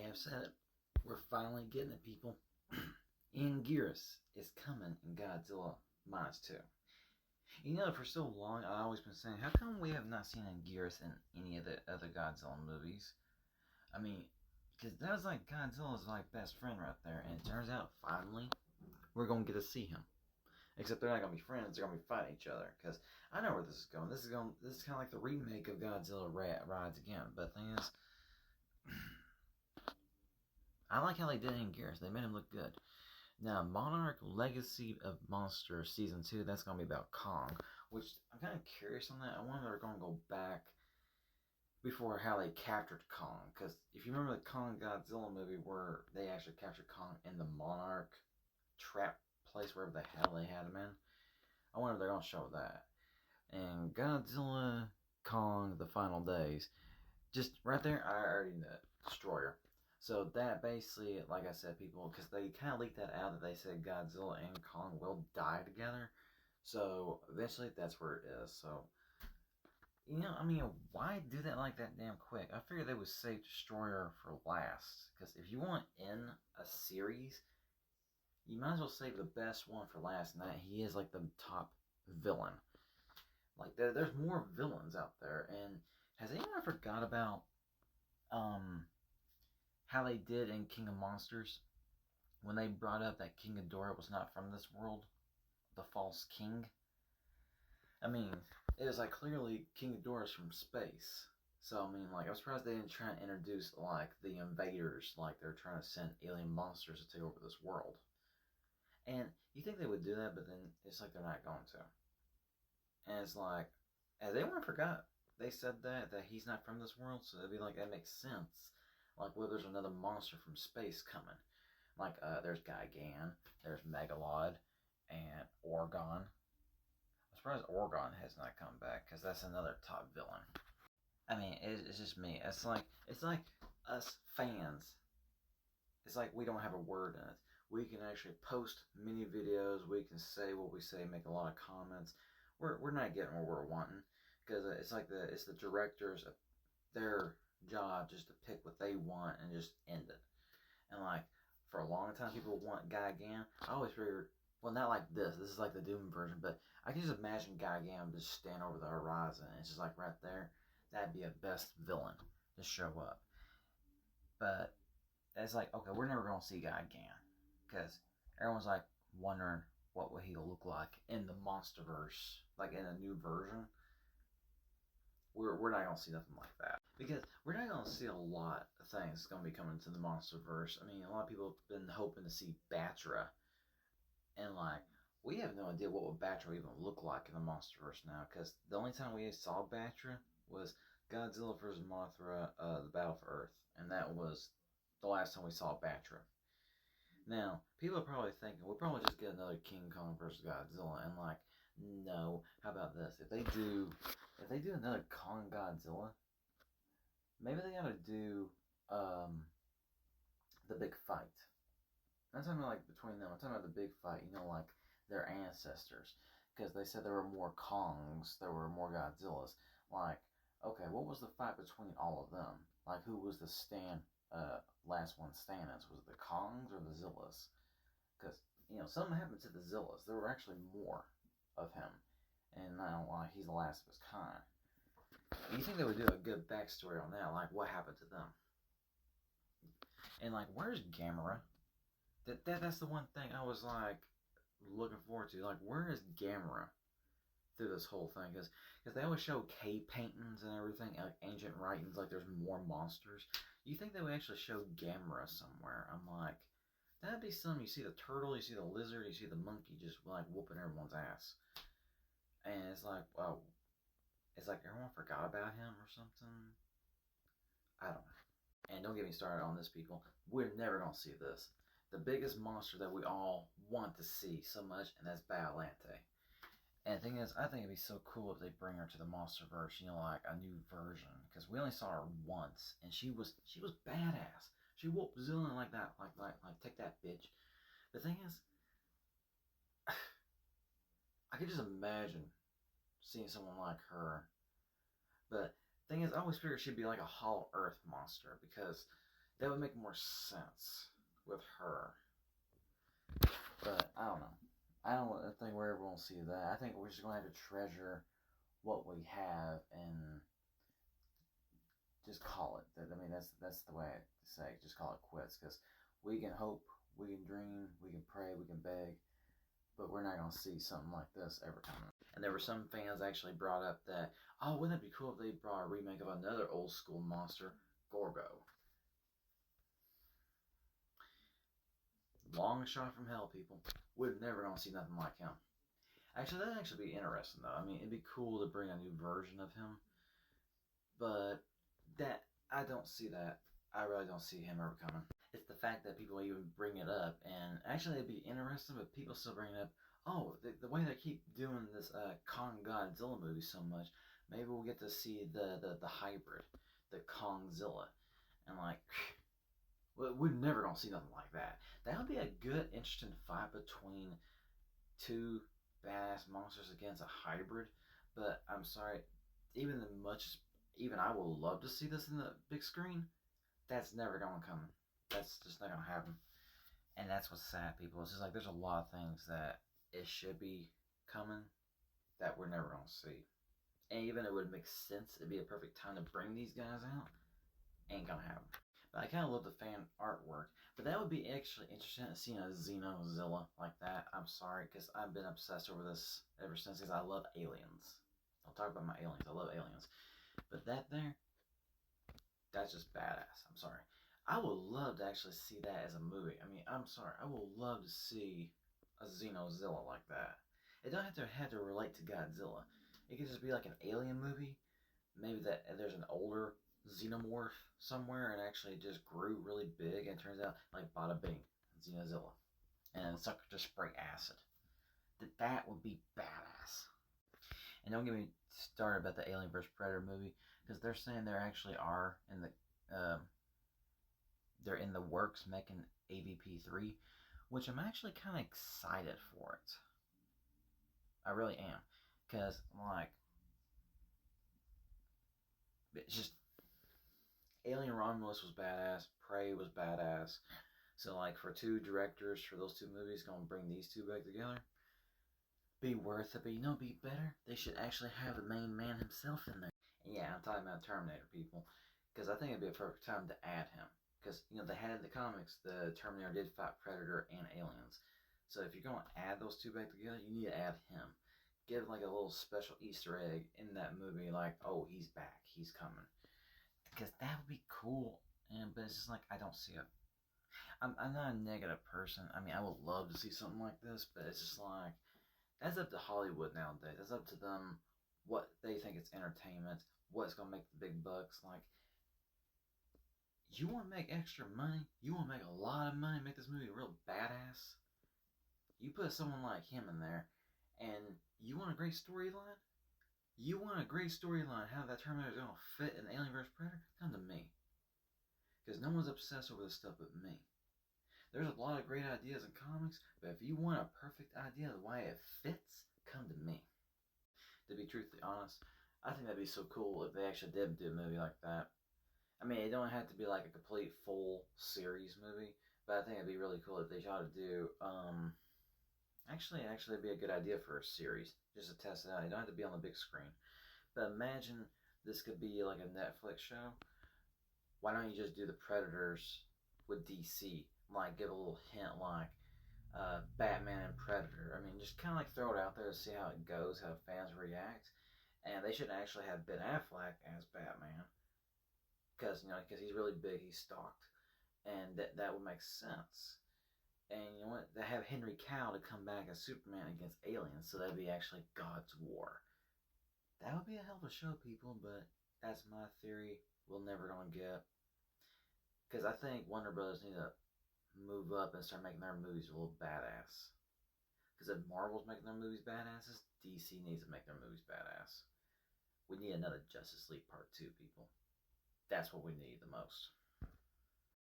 have said it. We're finally getting it, people. Anguirus is coming in Godzilla Minus 2. You know, for so long, I've always been saying, how come we have not seen Anguirus in any of the other Godzilla movies? I mean, because that was like Godzilla's like best friend right there, and it turns out finally we're gonna get to see him. Except they're not gonna be friends; they're gonna be fighting each other. Because I know where this is going. This is kind of like the remake of Godzilla Rides Again. But the thing is, I like how they did it in Gears. They made him look good. Now, Monarch Legacy of Monsters Season 2, that's going to be about Kong, which I'm kind of curious on that. I wonder if they're going to go back before how they captured Kong. Because if you remember the Kong Godzilla movie where they actually captured Kong in the Monarch trap place, wherever the hell they had him in, I wonder if they're going to show that. And Godzilla, Kong, The Final Days, just right there, I already know it. Destroyer. So that basically, like I said, people, because they kind of leaked that out that they said Godzilla and Kong will die together. So eventually, that's where it is. So, you know, I mean, why do that like that damn quick? I figured they would save Destroyer for last. Because if you want to end a series, you might as well save the best one for last. And that he is like the top villain. Like, there's more villains out there. And has anyone forgot about how they did in King of Monsters when they brought up that King Ghidorah was not from this world, the false king? I mean, it was like clearly King Ghidorah's from space. So I mean, like, I'm surprised they didn't try and introduce like the invaders, like they're trying to send alien monsters to take over this world. And you think they would do that, but then it's like they're not going to. And it's like, as anyone forgot, they said that he's not from this world, so it'd be like that makes sense. Like, well, there's another monster from space coming. Like, there's Gigan, there's Megalod, and Orgon. I'm surprised Orgon has not come back, because that's another top villain. I mean, it's just me. It's like us fans. It's like we don't have a word in it. We can actually post mini videos. We can say what we say, make a lot of comments. We're not getting what we're wanting, because it's like it's the directors, their job just to pick what they want and just end it. And like for a long time, people want Gigan. I always figured, well, not like this. This is like the Doom version, but I can just imagine Gigan just stand over the horizon. And it's just like right there. That'd be a best villain to show up. But it's like, okay, we're never gonna see Gigan because everyone's like wondering what would he look like in the MonsterVerse, like in a new version. We're not gonna see nothing like that because we're not gonna see a lot of things gonna be coming to the MonsterVerse. I mean, a lot of people have been hoping to see Batra, and like we have no idea what would Batra even look like in the MonsterVerse now, because the only time we saw Batra was Godzilla vs. Mothra, the Battle for Earth, and that was the last time we saw Batra. Now, people are probably thinking we'll probably just get another King Kong versus Godzilla, and like, no. How about this? If they do another Kong Godzilla, maybe they gotta do the big fight. I'm talking about like between them. I'm talking about the big fight. You know, like their ancestors, because they said there were more Kongs, there were more Godzillas. Like, okay, what was the fight between all of them? Like, who was the last one standing? Was it the Kongs or the Zillas? Because you know something happened to the Zillas. There were actually more of him, and now he's the last of his kind. You think they would do a good backstory on that? Like, what happened to them? And like, where's Gamera? That's the one thing I was like looking forward to. Like, where is Gamera through this whole thing? Because they always show cave paintings and everything, like ancient writings, like there's more monsters. You think they would actually show Gamera somewhere? I'm like, that'd be something. You see the turtle, you see the lizard, you see the monkey just like whooping everyone's ass, and it's like, wow, it's like everyone forgot about him or something. I don't know. And don't get me started on this, people. We're never gonna see this. The biggest monster that we all want to see so much, and that's Biollante. And the thing is, I think it'd be so cool if they bring her to the MonsterVerse, you know, like a new version, because we only saw her once, and she was badass. She whooped Zillion like that, like take that, bitch. The thing is, I could just imagine seeing someone like her. But the thing is, I always figured she'd be like a Hollow Earth monster, because That would make more sense with her. But I don't know. I don't think we're ever gonna see that. I think we're just gonna have to treasure what we have and just call it. I mean, that's the way I say. Just call it quits, because we can hope, we can dream, we can pray, we can beg, but we're not gonna see something like this ever coming. And there were some fans actually brought up that, oh, wouldn't it be cool if they brought a remake of another old school monster, Gorgo? Long shot from hell, people. We're never gonna see nothing like him. Actually, that'd actually be interesting, though. I mean, it'd be cool to bring a new version of him, but that I don't see that. I really don't see him ever coming. It's the fact that people even bring it up, and actually it'd be interesting, but people still bring it up. Oh, the way they keep doing this Kong Godzilla movie so much, maybe we'll get to see the hybrid, the Kongzilla, and like. We're never gonna see nothing like that. That would be a good, interesting fight between two badass monsters against a hybrid. But I'm sorry, even as much as even I will love to see this in the big screen, that's never gonna come. That's just not gonna happen. And that's what's sad, people. It's just like there's a lot of things that it should be coming that we're never gonna see. And even it would make sense, it'd be a perfect time to bring these guys out. Ain't gonna happen. But I kind of love the fan artwork. But that would be actually interesting to see a Xenozilla like that. I'm sorry, because I've been obsessed over this ever since, because I love aliens. I'll talk about my aliens. I love aliens. But that there, that's just badass. I'm sorry. I would love to actually see that as a movie. I mean, I'm sorry. I would love to see a Xenozilla like that. It don't have to relate to Godzilla. It could just be like an alien movie. Maybe that there's an older xenomorph somewhere and actually just grew really big, and it turns out like bada bing, Xenozilla, and the sucker just spray acid. That would be badass. And don't get me started about the Alien vs Predator movie, because they're saying there actually are in the they're in the works making AVP3, which I'm actually kind of excited for it. I really am, because like it's just Alien Romulus was badass. Prey was badass. So, like, for two directors for those two movies, gonna bring these two back together, be worth it. But you know, be better. They should actually have the main man himself in there. And yeah, I'm talking about Terminator, people, because I think it'd be a perfect time to add him. Because you know they had in the comics the Terminator did fight Predator and aliens. So if you're gonna add those two back together, you need to add him. Give like a little special Easter egg in that movie, like, oh, he's back, he's coming. Because that would be cool, but it's just like I don't see it. I'm not a negative person. I mean, I would love to see something like this, but it's just like that's up to Hollywood nowadays. That's up to them what they think it's entertainment, what's gonna make the big bucks. Like, you want to make extra money, you want to make a lot of money, make this movie real badass. You put someone like him in there, and you want a great storyline. You want a great storyline, how that Terminator is going to fit in Alien vs. Predator? Come to me. Because no one's obsessed over this stuff but me. There's a lot of great ideas in comics, but if you want a perfect idea of why it fits, come to me. To be truthfully honest, I think that'd be so cool if they actually did do a movie like that. I mean, it don't have to be like a complete full series movie, but I think it'd be really cool if they tried to do, Actually, it'd be a good idea for a series, just to test it out. You don't have to be on the big screen. But imagine this could be like a Netflix show. Why don't you just do the Predators with DC? Like, give a little hint, like Batman and Predator. I mean, just kind of like throw it out there to see how it goes, how fans react. And they should actually have Ben Affleck as Batman, because he's really big, he's stalked, and that would make sense. And you know what? They have Henry Cavill to come back as Superman against aliens, so that'd be actually God's War. That would be a hell of a show, people, but that's my theory. We'll never gonna get. Because I think Warner Brothers need to move up and start making their movies a little badass. Because if Marvel's making their movies badasses, DC needs to make their movies badass. We need another Justice League Part 2, people. That's what we need the most.